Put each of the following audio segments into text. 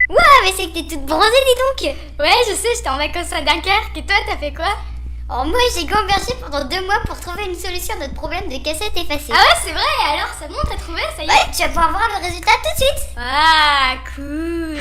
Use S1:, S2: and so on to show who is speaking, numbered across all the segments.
S1: Ouah, mais c'est que t'es toute bronzée, dis donc.
S2: Ouais, je sais, j'étais en vacances à Dunkerque. Et toi, t'as fait quoi?
S1: Oh, moi, j'ai gambergé pendant 2 mois pour trouver une solution à notre problème de cassette effacée.
S2: Ah ouais, c'est vrai. Alors, c'est bon, t'as trouvé? Ça y est?
S1: Ouais, tu vas pouvoir voir le résultat tout de suite.
S2: Ah, cool.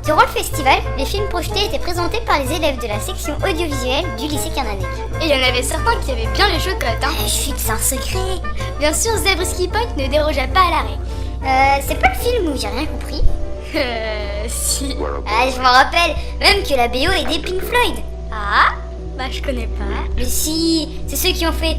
S1: Durant le festival, les films projetés étaient présentés par les élèves de la section audiovisuelle du lycée Carnac.
S2: Et il y en avait certains qui avaient bien les chocottes, hein.
S1: Chut, c'est un secret.
S2: Bien sûr, Zabriskie Point ne dérogea pas à l'arrêt.
S1: C'est pas le film où j'ai rien compris.
S2: Si.
S1: Ah, je m'en rappelle, même que la BO est des Pink Floyd.
S2: Ah, bah je connais pas.
S1: Mais si, c'est ceux qui ont fait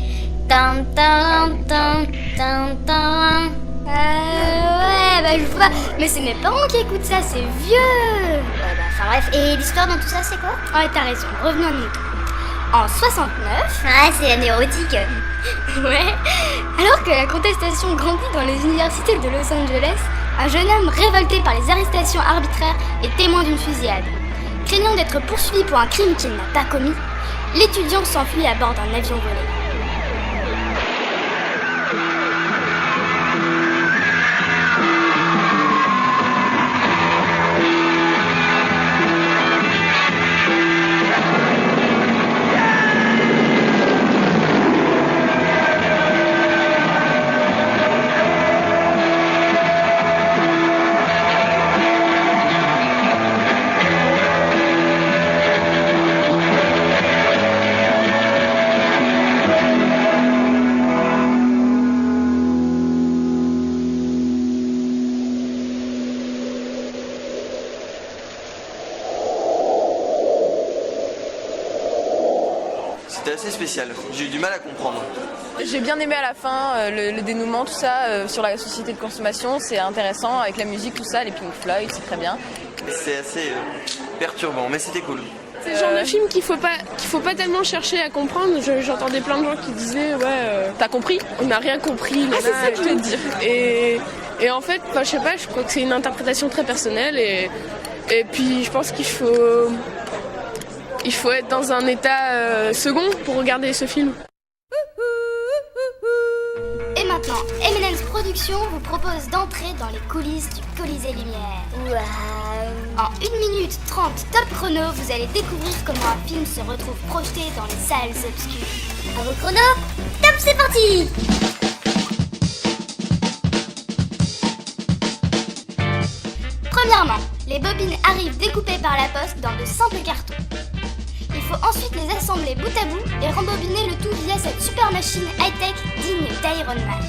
S1: tan tan tan tan tan.
S2: Ouais, bah je vois. Mais c'est mes parents qui écoutent ça, c'est vieux.
S1: Ouais, bah, enfin bref, et l'histoire dans tout ça, c'est quoi?
S2: Ouais, t'as raison, revenons à nous. En 69...
S1: Ah, c'est la nérotique.
S2: Ouais. Alors que la contestation grandit dans les universités de Los Angeles, un jeune homme révolté par les arrestations arbitraires est témoin d'une fusillade. Craignant d'être poursuivi pour un crime qu'il n'a pas commis, l'étudiant s'enfuit à bord d'un avion volé.
S3: C'était assez spécial, j'ai eu du mal à comprendre.
S4: J'ai bien aimé à la fin le dénouement, tout ça, sur la société de consommation, c'est intéressant, avec la musique, tout ça, les Pink Floyd, c'est très bien.
S3: C'est assez perturbant, mais c'était cool.
S5: C'est le genre de film qu'il faut pas tellement chercher à comprendre. J'entendais plein de gens qui disaient
S4: T'as compris?
S5: On n'a rien compris.
S4: Ah, c'est ça que je voulais te dire.
S5: Et en fait, je sais pas, je crois que c'est une interprétation très personnelle et puis je pense qu'il faut être dans un état second pour regarder ce film.
S2: Et maintenant, M&M's Productions vous propose d'entrer dans les coulisses du Colisée Lumière.
S1: Waouh.
S2: En 1 minute 30 top chrono, vous allez découvrir comment un film se retrouve projeté dans les salles obscures.
S1: À vos chronos, top, c'est parti.
S2: Premièrement, les bobines arrivent découpées par la poste dans de simples cartons. Il faut ensuite les assembler bout à bout et rembobiner le tout via cette super machine high-tech digne d'Iron Man.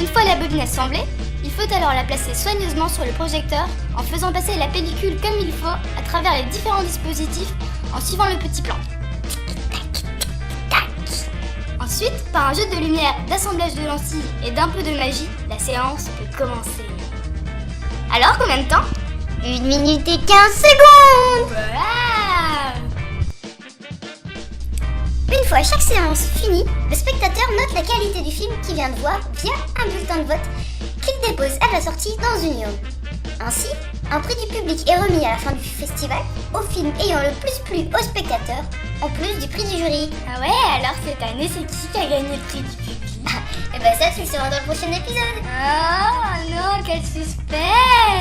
S2: Une fois la bobine assemblée, il faut alors la placer soigneusement sur le projecteur en faisant passer la pellicule comme il faut à travers les différents dispositifs en suivant le petit plan. Ensuite, par un jeu de lumière, d'assemblage de lentilles et d'un peu de magie, la séance peut commencer. Alors combien de temps?
S1: 1 minute et 15 secondes.
S2: Voilà!
S1: Une fois chaque séance finie, le spectateur note la qualité du film qu'il vient de voir via un bulletin de vote qu'il dépose à la sortie dans une urne. Ainsi, un prix du public est remis à la fin du festival au film ayant le plus plu aux spectateurs, en plus du prix du jury.
S2: Ah ouais, alors cette année, c'est qui a gagné le prix du public?
S1: Et bah ça, tu le sauras dans le prochain épisode.
S2: Oh non, quel suspense!